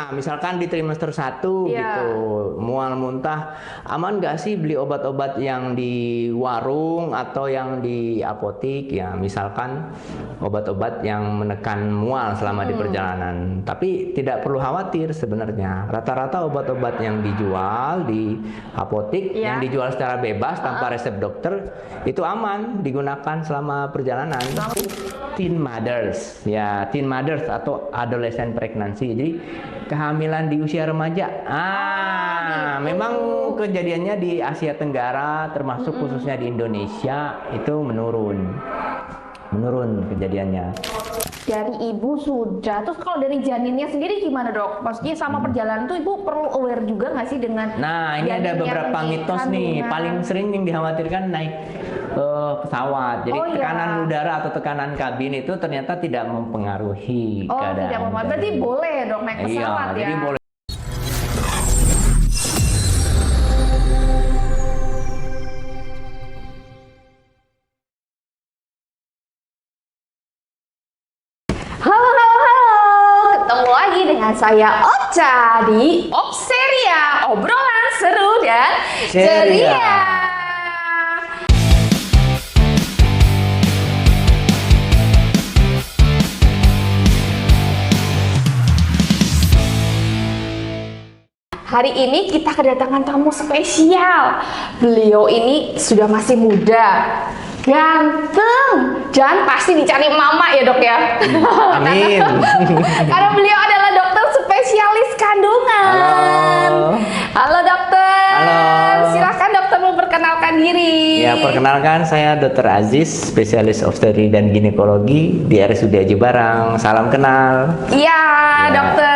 misalkan di trimester 1 Iya. gitu, mual muntah, aman nggak sih beli obat-obat yang di warung atau yang di apotik ya, misalkan obat-obat yang menekan mual selama di perjalanan. Tapi tidak perlu khawatir sebenarnya. Rata-rata obat-obat yang dijual di apotik, Iya. yang dijual secara bebas tanpa resep dokter, itu aman digunakan selama perjalanan. Teen mothers, ya teen mothers atau adolescent pregnancy. Jadi kehamilan di usia remaja. Memang kejadiannya di Asia Tenggara, termasuk khususnya di Indonesia itu menurun kejadiannya. Dari ibu sudah, terus kalau dari janinnya sendiri gimana dok? Maksudnya sama perjalanan tuh ibu perlu aware juga nggak sih dengan Nah, ini ada janinnya beberapa tentang mitos nih. kandungan? Paling sering yang dikhawatirkan naik pesawat. Jadi Oh, iya. tekanan udara atau tekanan kabin itu ternyata tidak mempengaruhi Oh keadaan. tidak apa-apa, berarti boleh ya dok naik pesawat Iya, jadi ya? boleh. Halo, ketemu lagi dengan saya Ocha di Opseria, obrolan seru dan Ceria. ceria. Hari ini kita kedatangan tamu spesial. Beliau ini sudah masih muda, ganteng, dan pasti dicari mama ya dok ya. Amin. Karena beliau adalah dokter spesialis kandungan. Halo dokter. Halo. Silakan dokter memperkenalkan diri. Ya, perkenalkan saya Dr. Aziz, spesialis obstetri dan ginekologi di RSUD Aji Barang. Salam kenal. Iya dokter.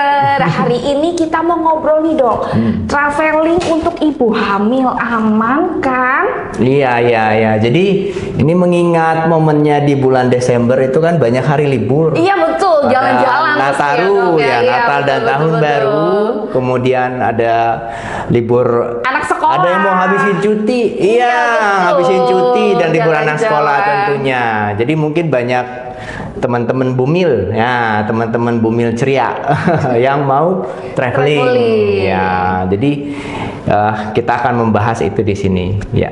Hari ini kita mau ngobrol nih dok. Traveling untuk ibu hamil aman kan? Iya, iya, iya. Jadi ini mengingat momennya di bulan Desember itu kan banyak hari libur. Iya betul, Ada jalan-jalan terus Nataru dok, ya, Iya, Natal dan betul, Tahun betul, Baru. betul. Kemudian ada libur. Anak sekolah. Ada yang mau habisin cuti. Iya, betul. habisin cuti dan libur anak sekolah Jalan-jalan. tentunya. Jadi mungkin banyak teman-teman bumil, ya teman-teman bumil ceria yang mau traveling. Traveling. Ya, jadi kita akan membahas itu di sini. Ya.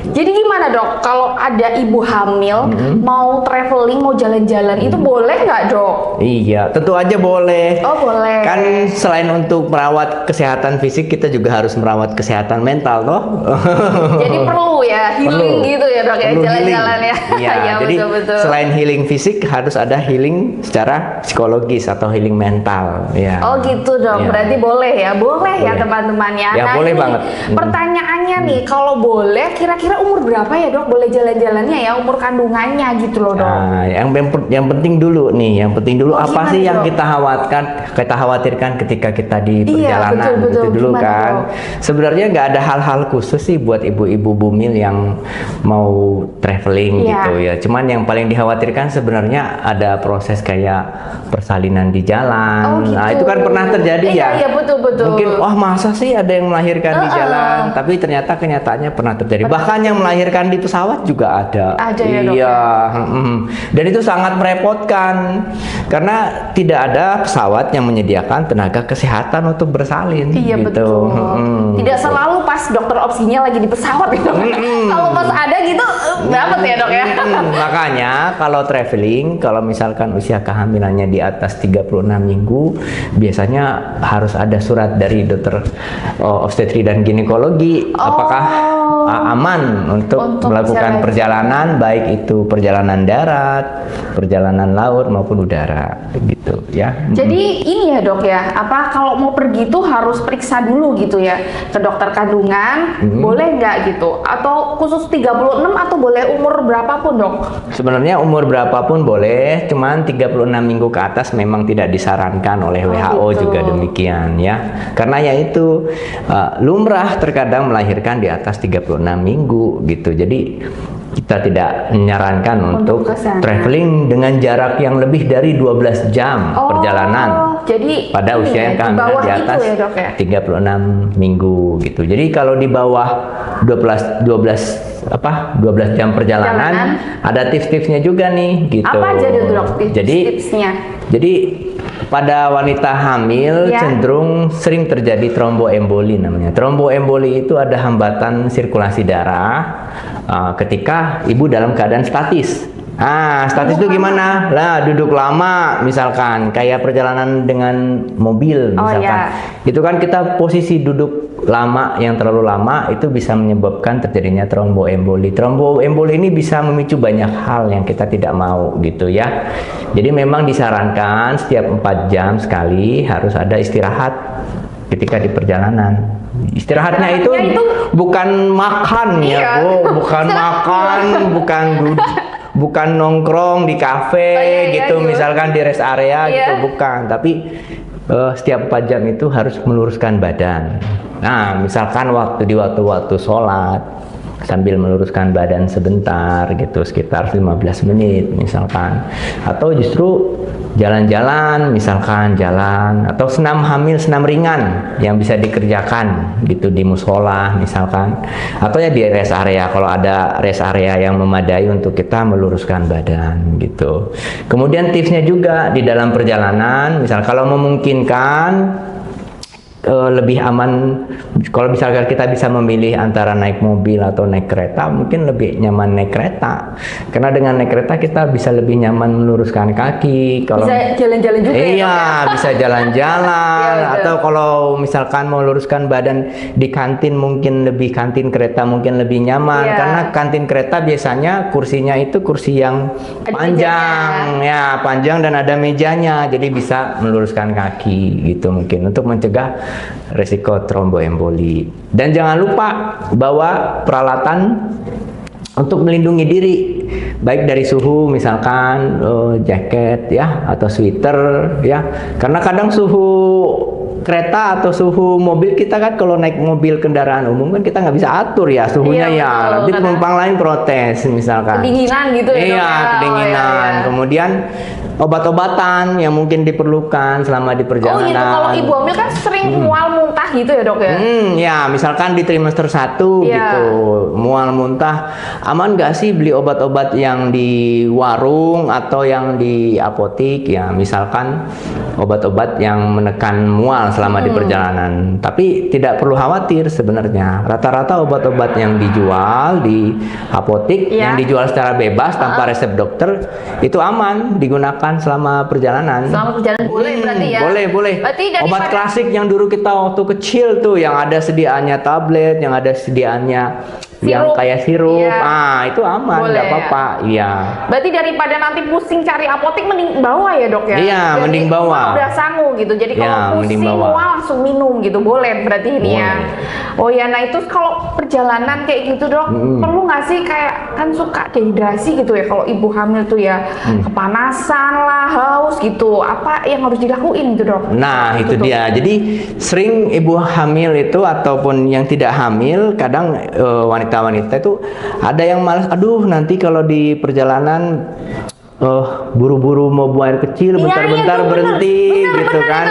Jadi gimana dok, kalau ada ibu hamil mau traveling, mau jalan-jalan itu boleh nggak dok? Iya, tentu aja boleh. Oh boleh. Kan selain untuk merawat kesehatan fisik, kita juga harus merawat kesehatan mental, toh. Jadi perlu ya healing gitu ya dok ya, Perlu jalan-jalan ya. healing. Iya, Ya, jadi betul-betul. selain healing fisik harus ada healing secara psikologis atau healing mental. Ya. Oh gitu dok, Iya. berarti boleh ya, boleh ya Boleh. teman-teman ya. Ya, boleh ini banget. Pertanyaannya nih, kalau boleh, kira-kira umur berapa ya dok? Boleh jalan-jalannya ya, umur kandungannya gitu loh dok. Nah, yang penting dulu nih, yang penting dulu Oh, apa gimana, sih yang Dok? kita khawatirkan ketika kita di Iya, perjalanan betul, gitu dulu gimana, kan. Dok? Sebenarnya nggak ada hal-hal khusus sih buat ibu-ibu bumil yang mau traveling Iya. gitu ya. Cuman yang paling dikhawatirkan sebenarnya ada proses kayak persalinan di jalan. Oh, gitu. Nah, itu kan pernah terjadi Iya, ya. iya, betul. Mungkin wah masa sih ada yang melahirkan di jalan, tapi ternyata kenyataannya pernah terjadi. Bahkan yang melahirkan di pesawat juga ada. Ada ya, Dok, Iya. Dan itu sangat merepotkan karena tidak ada pesawat yang menyediakan tenaga kesehatan untuk bersalin. Iya gitu. betul. Tidak selalu pas dokter opsinya lagi di pesawat gitu. Kalau pas ada gitu dapat ya dok ya. Makanya kalau traveling, kalau misalkan usia kehamilannya di atas 36 minggu, biasanya harus ada surat dari dokter obstetri dan ginekologi apakah aman untuk melakukan perjalanan, baik itu perjalanan darat, perjalanan laut maupun udara gitu ya. Jadi ini ya dok ya, apa kalau mau pergi tuh harus periksa dulu gitu ya ke dokter kandungan, boleh nggak gitu? Atau khusus 36 atau boleh umur berapapun dok? Sebenarnya umur berapapun boleh, cuman 36 minggu ke atas memang tidak disarankan oleh WHO gitu. juga demikian ya. Karena ya itu lumrah terkadang melahirkan di atas 36 minggu gitu. Jadi kita tidak menyarankan untuk kesana. traveling dengan jarak yang lebih dari 12 jam perjalanan. Jadi Pada ini usia ya, yang di kehamilan bawah di itu atas ya dok ya. 36 minggu gitu. Jadi kalau di bawah 12 jam perjalanan ada tips-tipsnya juga nih gitu. Apa aja tuh dok Jadi tipsnya? jadi pada wanita hamil Ya. cenderung sering terjadi tromboemboli namanya. Tromboemboli itu ada hambatan sirkulasi darah ketika ibu dalam keadaan statis. Statis itu gimana? Lah, duduk lama misalkan, kayak perjalanan dengan mobil misalkan. Itu kan kita posisi duduk lama yang terlalu lama itu bisa menyebabkan terjadinya tromboemboli. Tromboemboli ini bisa memicu banyak hal yang kita tidak mau gitu ya. Jadi memang disarankan setiap 4 jam sekali harus ada istirahat ketika di perjalanan. Istirahatnya itu bukan makan ya, Bu, bukan makan, bukan nongkrong di kafe gitu, misalkan di rest area gitu, bukan. Tapi setiap 4 jam itu harus meluruskan badan. Nah, misalkan di waktu-waktu sholat sambil meluruskan badan sebentar gitu, sekitar 15 menit misalkan. Atau justru jalan-jalan, misalkan jalan, atau senam ringan yang bisa dikerjakan gitu di musola misalkan, atau ya di rest area kalau ada rest area yang memadai untuk kita meluruskan badan gitu. Kemudian tipsnya juga di dalam perjalanan, misal kalau memungkinkan lebih aman kalau misalkan kita bisa memilih antara naik mobil atau naik kereta, mungkin lebih nyaman naik kereta, karena dengan naik kereta kita bisa lebih nyaman meluruskan kaki. Kalau bisa jalan-jalan juga bisa jalan-jalan. Atau kalau misalkan mau luruskan badan di kantin, mungkin kantin kereta mungkin lebih nyaman, karena kantin kereta biasanya kursinya itu kursi yang panjang panjang dan ada mejanya, jadi bisa meluruskan kaki gitu, mungkin untuk mencegah resiko tromboemboli. Dan jangan lupa bawa peralatan untuk melindungi diri, baik dari suhu, misalkan jaket ya atau sweater ya, karena kadang suhu kereta atau suhu mobil kita kan, kalau naik mobil kendaraan umum kan kita nggak bisa atur ya suhunya, nanti penumpang lain protes misalkan kedinginan gitu kedinginan. Kemudian obat-obatan yang mungkin diperlukan selama di perjalanan. Gitu. Kalau ibu hamil kan sering mual muntah gitu ya, Dok ya? Misalkan di trimester 1 gitu, mual muntah, aman nggak sih beli obat-obat yang di warung atau yang di apotik ya, misalkan obat-obat yang menekan mual selama di perjalanan. Tapi tidak perlu khawatir sebenarnya. Rata-rata obat-obat yang dijual di apotik, yang dijual secara bebas tanpa resep dokter, itu aman digunakan selama perjalanan. Selama perjalanan boleh berarti ya? Boleh. Obat klasik yang dulu kita waktu kecil tuh, yang ada sediaannya tablet, yang ada sediaannya yang kayak sirup, itu aman, nggak apa-apa. Berarti daripada nanti pusing cari apotek, mending bawa ya, Dok ya? Iya, mending bawa. Udah sangu gitu, jadi kalau pusing mual langsung minum gitu, boleh berarti ini ya. Nah itu kalau perjalanan kayak gitu, Dok, perlu nggak sih, kayak kan suka dehidrasi gitu ya kalau ibu hamil tuh ya, kepanasan lah, haus gitu, apa yang harus dilakuin gitu, Dok? Nah itu dia, jadi sering ibu hamil itu ataupun yang tidak hamil, kadang wanita-wanita itu ada yang malas, aduh nanti kalau di perjalanan buru-buru mau buang air kecil, bentar-bentar berhenti gitu kan,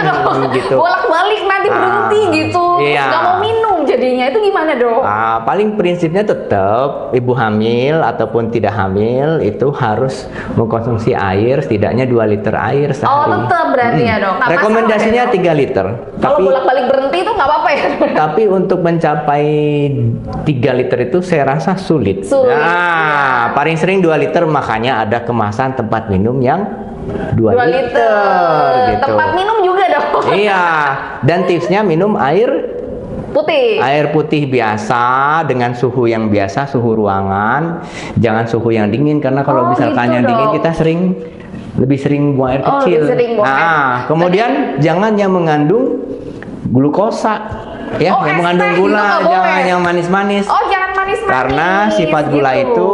gitu. Bolak-balik nanti berhenti gitu, nggak mau minum jadinya, itu gimana, Dok? Paling prinsipnya tetap ibu hamil ataupun tidak hamil itu harus mengkonsumsi air setidaknya 2 liter air sehari. Tetap berarti ya, Dok. Rekomendasinya 3 liter. Kalau bolak-balik berhenti itu nggak apa-apa ya? Tapi untuk mencapai 3 liter itu saya rasa sulit. Paling sering 2 liter, makanya ada kemasan tempat minum yang 2 liter gitu. Tempat minum juga, Dok? Iya. Dan tipsnya minum air putih biasa dengan suhu yang biasa, suhu ruangan, jangan suhu yang dingin, karena kalau misalkan yang dingin kita lebih sering buang air kecil. Kemudian jangan yang mengandung glukosa ya, yang mengandung gula, jangan yang manis-manis. Jangan manis-manis. Karena sifat gula itu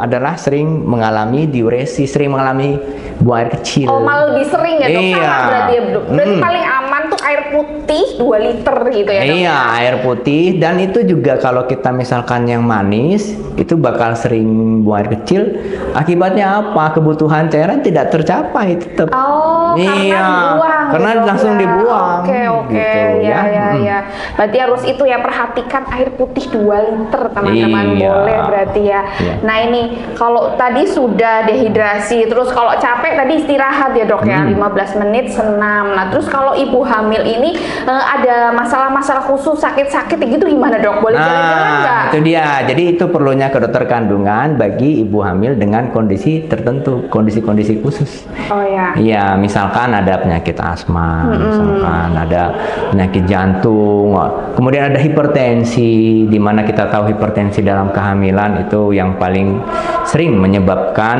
adalah sering mengalami diuresis, sering mengalami buang air kecil. Malah lebih sering ya, Dok? Sama berarti ya, Dok? Berarti paling aman tuh air putih 2 liter gitu ya, Dok? Iya, air putih. Dan itu juga kalau kita misalkan yang manis, itu bakal sering buang air kecil. Akibatnya apa? Kebutuhan cairan tidak tercapai tetap. Karena dibuang. Karena langsung dibuang. Oke. Gitu, ya. ya. Berarti harus itu ya, perhatikan air putih 2 liter teman-teman. Iya. Boleh berarti ya. Iya. Nah ini kalau tadi sudah dehidrasi, terus kalau capek tadi istirahat ya dok ya, 15 menit senam. Nah terus kalau ibu hamil ini ada masalah-masalah khusus, sakit-sakit gitu gimana dok? Boleh jalan-jalan nggak? Itu dia. Jadi itu perlunya ke dokter kandungan bagi ibu hamil dengan kondisi tertentu, kondisi-kondisi khusus. Oh ya. Iya, misalkan ada penyakit asma, misalkan ada penyakit jantung, kemudian ada hipertensi, di mana kita tahu hipertensi dalam kehamilan itu yang paling sering menyebabkan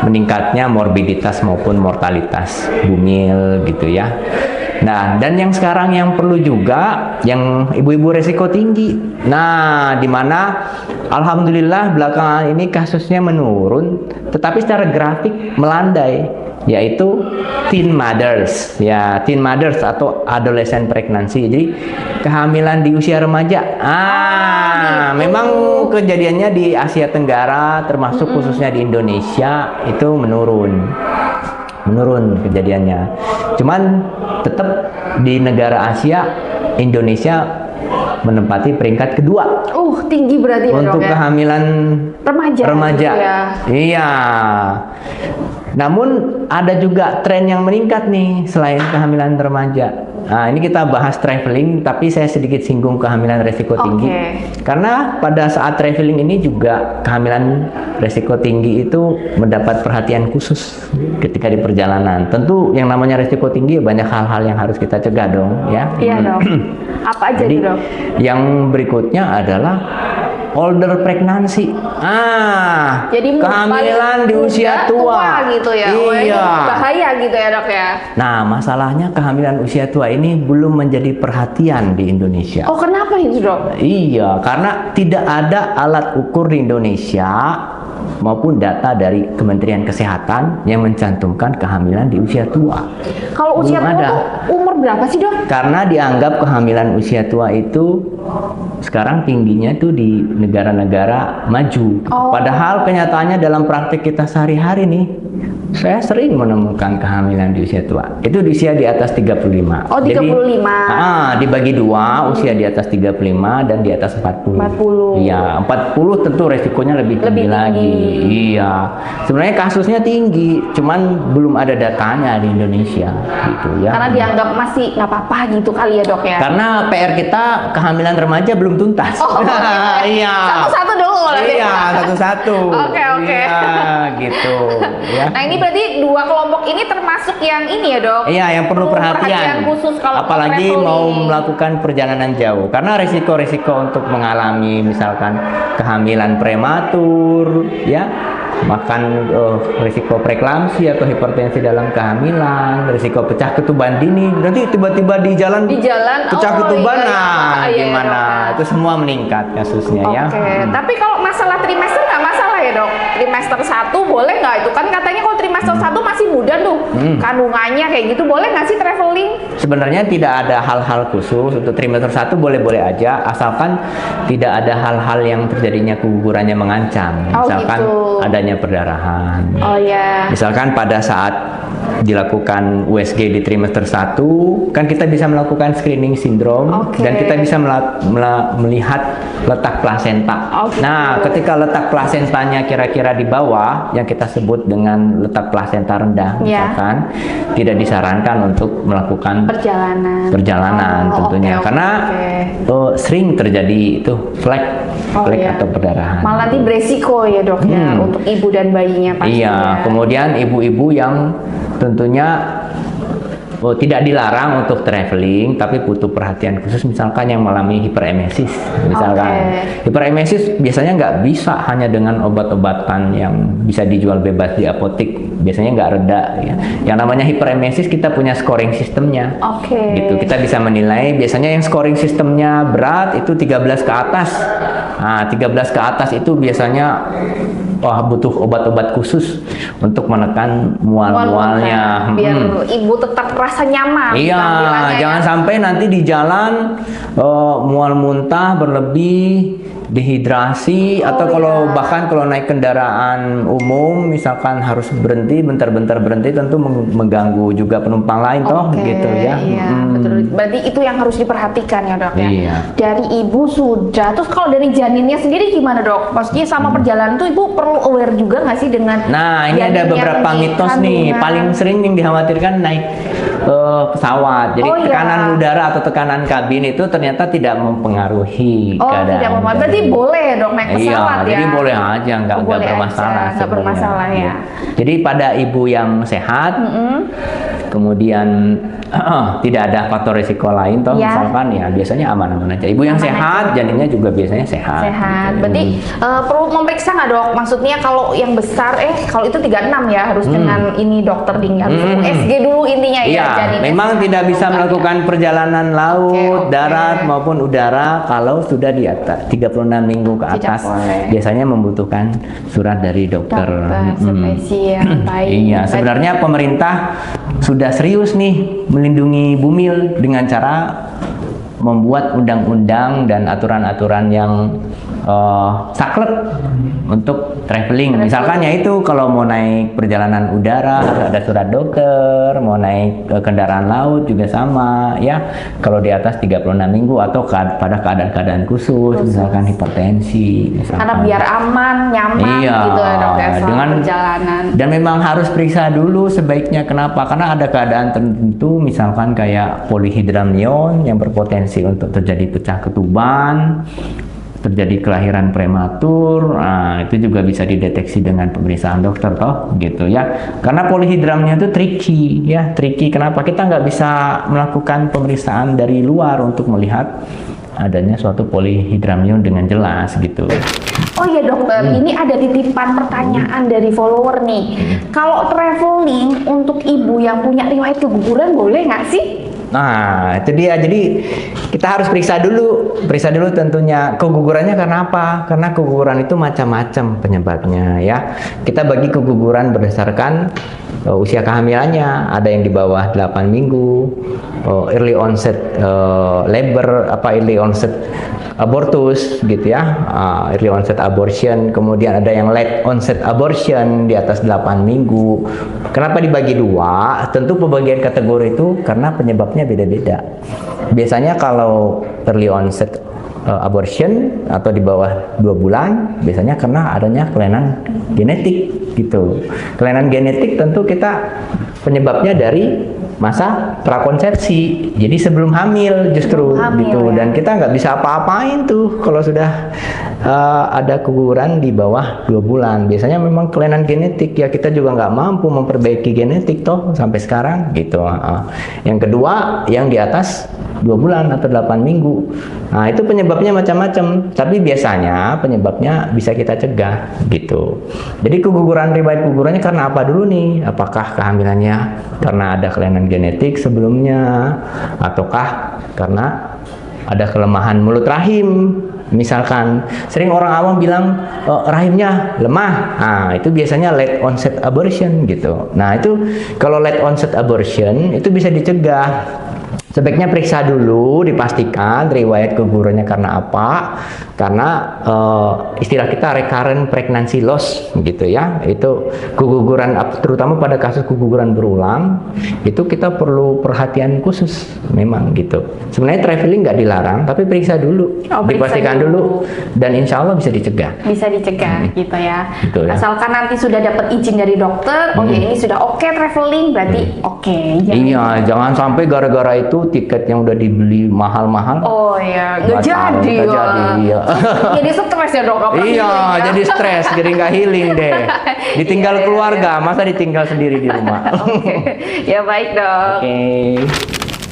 meningkatnya morbiditas maupun mortalitas bumil gitu ya. Nah, dan yang sekarang yang perlu juga yang ibu-ibu resiko tinggi. Nah, di mana alhamdulillah belakangan ini kasusnya menurun, tetapi secara grafik melandai, yaitu teen mothers. Ya, teen mothers atau adolescent pregnancy. Jadi kehamilan di usia remaja. Memang kejadiannya di Asia Tenggara termasuk khususnya di Indonesia itu menurun kejadiannya. Cuman tetap di negara Asia, Indonesia menempati peringkat kedua. Tinggi berarti ya untuk dok ya? kehamilan remaja. Gitu ya. Iya. Namun ada juga tren yang meningkat nih selain kehamilan remaja. Nah, ini kita bahas traveling, tapi saya sedikit singgung kehamilan resiko tinggi. Karena pada saat traveling ini juga kehamilan resiko tinggi itu mendapat perhatian khusus ketika di perjalanan. Tentu yang namanya resiko tinggi banyak hal-hal yang harus kita cegah dong, ya. Iya dok. Apa aja Jadi, dok? yang berikutnya adalah older pregnancy. Jadi kehamilan di usia tua. gitu ya. Iya. Bahaya gitu ya dok ya. Nah, masalahnya kehamilan usia tua ini belum menjadi perhatian di Indonesia. Kenapa itu dok? Iya, karena tidak ada alat ukur di Indonesia maupun data dari Kementerian Kesehatan yang mencantumkan kehamilan di usia tua. Kalau usia Belum tua ada. tuh umur berapa sih dok? Karena dianggap kehamilan usia tua itu sekarang tingginya tuh di negara-negara maju. Padahal kenyataannya dalam praktik kita sehari-hari nih, saya sering menemukan kehamilan di usia tua. Itu di usia di atas 35. 35. Jadi, dibagi dua, usia di atas 35 dan di atas 40. 40. Iya, 40 tentu resikonya lebih tinggi lagi. Iya. Sebenarnya kasusnya tinggi, cuman belum ada datanya di Indonesia gitu ya. Karena dianggap masih nggak apa-apa gitu kali ya dok ya. Karena PR kita kehamilan remaja belum tuntas. Iya. Satu-satu dulu berarti. Iya, satu-satu. Oke. Iya, gitu. Ya. Nah ini berarti dua kelompok ini termasuk yang ini ya dok? Iya, yang perlu perhatian. Khusus kalau apalagi traveling. mau melakukan perjalanan jauh. Karena risiko-risiko untuk mengalami misalkan kehamilan prematur, ya, makan risiko preeklamsi atau hipertensi dalam kehamilan, risiko pecah ketuban dini. Nanti tiba-tiba di jalan pecah ketuban, gimana? Itu semua meningkat kasusnya ya. Tapi kalau masalah trimester nggak masalah ya dok? Trimester 1 boleh nggak? Itu kan katanya kalau trimester 1 masih muda tuh kandungannya kayak gitu, boleh nggak sih traveling? Sebenarnya tidak ada hal-hal khusus untuk trimester 1, boleh-boleh aja asalkan tidak ada hal-hal yang terjadinya kegugurannya mengancam. Misalkan adanya perdarahan. Misalkan pada saat dilakukan USG di trimester 1 kan kita bisa melakukan screening sindrom dan kita bisa melihat letak plasenta. Nah, ketika letak plasentanya kira-kira di bawah yang kita sebut dengan letak plasenta rendah, misalkan tidak disarankan untuk melakukan perjalanan tentunya karena sering terjadi itu flek atau perdarahan. Malah nanti beresiko ya dok ya untuk ibu dan bayinya pasti. Iya, kemudian ibu-ibu yang tentunya tidak dilarang untuk traveling, tapi butuh perhatian khusus. Misalkan yang mengalami hiperemesis, hiperemesis biasanya nggak bisa hanya dengan obat-obatan yang bisa dijual bebas di apotek, biasanya nggak reda. Ya. Yang namanya hiperemesis kita punya scoring sistemnya, gitu. Kita bisa menilai. Biasanya yang scoring sistemnya berat itu 13 ke atas. Nah, 13 ke atas itu biasanya butuh obat-obat khusus untuk menekan mual-mualnya. Biar ibu tetap rasa nyaman. Iya, jangan sampai nanti di jalan mual muntah berlebih, dehidrasi, atau kalau bahkan kalau naik kendaraan umum misalkan harus berhenti bentar-bentar berhenti, tentu mengganggu juga penumpang lain toh gitu ya. Iya, betul. Berarti itu yang harus diperhatikan ya dok ya. Iya. Dari ibu sudah, terus kalau dari janinnya sendiri gimana dok? Maksudnya sama perjalanan tuh ibu perlu aware juga nggak sih dengan Nah, ini ada janin beberapa yang di mitos nih. kandungan? Paling sering yang dikhawatirkan naik pesawat. Jadi tekanan udara atau tekanan kabin itu ternyata tidak mempengaruhi keadaan. Tidak mempengaruhi. Berarti boleh ya dok naik pesawat ya? Jadi boleh aja, nggak bermasalah. Nggak bermasalah ya. Jadi pada ibu yang sehat, kemudian tidak ada faktor risiko lain toh, misalkan ya biasanya aman-aman aja. Ibu yang sehat, janinnya juga biasanya sehat. Sehat. Berarti perlu memeriksa nggak dok? Maksudnya kalau yang besar, kalau itu 36 ya harus dengan ini dokter tinggal USG dulu intinya ya. Iya, memang tidak bisa melakukan perjalanan laut, darat maupun udara kalau sudah di atas 36 minggu ke atas. Biasanya membutuhkan surat dari dokter. Spesial. Baik. Iya, sebenarnya pemerintah sudah serius nih melindungi bumil dengan cara membuat undang-undang dan aturan-aturan yang saklek untuk traveling. Misalkan ya itu kalau mau naik perjalanan udara harus ada surat dokter, mau naik kendaraan laut juga sama ya. Kalau di atas 36 minggu atau pada keadaan-keadaan khusus, misalkan hipertensi, misalkan. Karena biar aman, nyaman gitu ya dok ya selama perjalanan. Dan memang harus periksa dulu sebaiknya. Kenapa? Karena ada keadaan tertentu misalkan kayak polihidramnion yang berpotensi untuk terjadi pecah ketuban, terjadi kelahiran prematur, itu juga bisa dideteksi dengan pemeriksaan dokter toh gitu ya. Karena polihidramnya itu tricky ya, tricky. Kenapa? Kita nggak bisa melakukan pemeriksaan dari luar untuk melihat adanya suatu polihidramnion dengan jelas gitu. Oh iya dokter, ini ada titipan pertanyaan dari follower nih. Kalau traveling untuk ibu yang punya riwayat keguguran boleh nggak sih? Nah, itu dia. Jadi kita harus periksa dulu tentunya kegugurannya karena apa? Karena keguguran itu macam-macam penyebabnya ya. Kita bagi keguguran berdasarkan usia kehamilannya. Ada yang di bawah 8 minggu, early onset labor, early onset abortus gitu ya, early onset abortion, kemudian ada yang late onset abortion di atas 8 minggu. Kenapa dibagi dua? Tentu pembagian kategori itu karena penyebabnya beda-beda. Biasanya kalau early onset abortion atau di bawah 2 bulan, biasanya karena adanya kelainan genetik gitu. Kelainan genetik tentu kita penyebabnya dari masa prakonsepsi, jadi sebelum hamil justru gitu. Dan kita nggak bisa apa-apain tuh kalau sudah ada keguguran di bawah 2 bulan. Biasanya memang kelainan genetik ya, kita juga nggak mampu memperbaiki genetik toh sampai sekarang gitu. Yang kedua yang di atas 2 bulan atau 8 minggu. Nah, itu penyebabnya macam-macam, tapi biasanya penyebabnya bisa kita cegah gitu. Jadi riwayat kegugurannya karena apa dulu nih? Apakah kehamilannya karena ada kelainan genetik sebelumnya, ataukah karena ada kelemahan mulut rahim? Misalkan sering orang awam bilang rahimnya lemah, nah itu biasanya late onset abortion gitu. Nah itu kalau late onset abortion itu bisa dicegah. Sebaiknya periksa dulu, dipastikan riwayat kegugurannya karena apa. Karena istilah kita recurrent pregnancy loss gitu ya. Itu keguguran, terutama pada kasus keguguran berulang, itu kita perlu perhatian khusus memang gitu. Sebenarnya traveling nggak dilarang, tapi periksa dulu, dipastikan dulu, dan insya Allah bisa dicegah. Bisa dicegah gitu ya. Gitu ya. Asalkan nanti sudah dapat izin dari dokter, ini sudah oke traveling, berarti oke. Iya, jangan sampai gara-gara itu tiket yang udah dibeli mahal-mahal. Oh iya, nggak jadi. Ya. Jadi stres ya dok? Iya, jadi stres, jadi nggak healing deh. Ditinggal keluarga, masa ditinggal sendiri di rumah. Ya baik dok.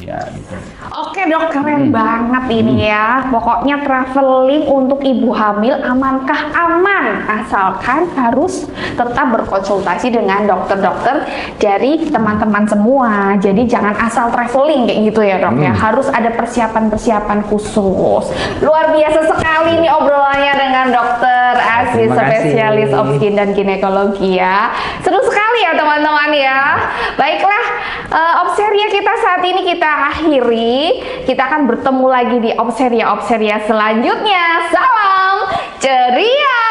Ya, gitu. Oke dok, keren banget ini ya. Pokoknya traveling untuk ibu hamil amankah? Aman, asalkan harus tetap berkonsultasi dengan dokter-dokter dari teman-teman semua. Jadi jangan asal traveling kayak gitu ya dok ya. Harus ada persiapan-persiapan khusus. Luar biasa sekali nih obrolannya dengan dokter Asfi, spesialis obstin dan ginekologi ya. Seru sekali ya teman-teman ya. Baiklah, obseria kita saat ini kita akhiri. kasih. Kita akan bertemu lagi di Opseria selanjutnya. Salam ceria.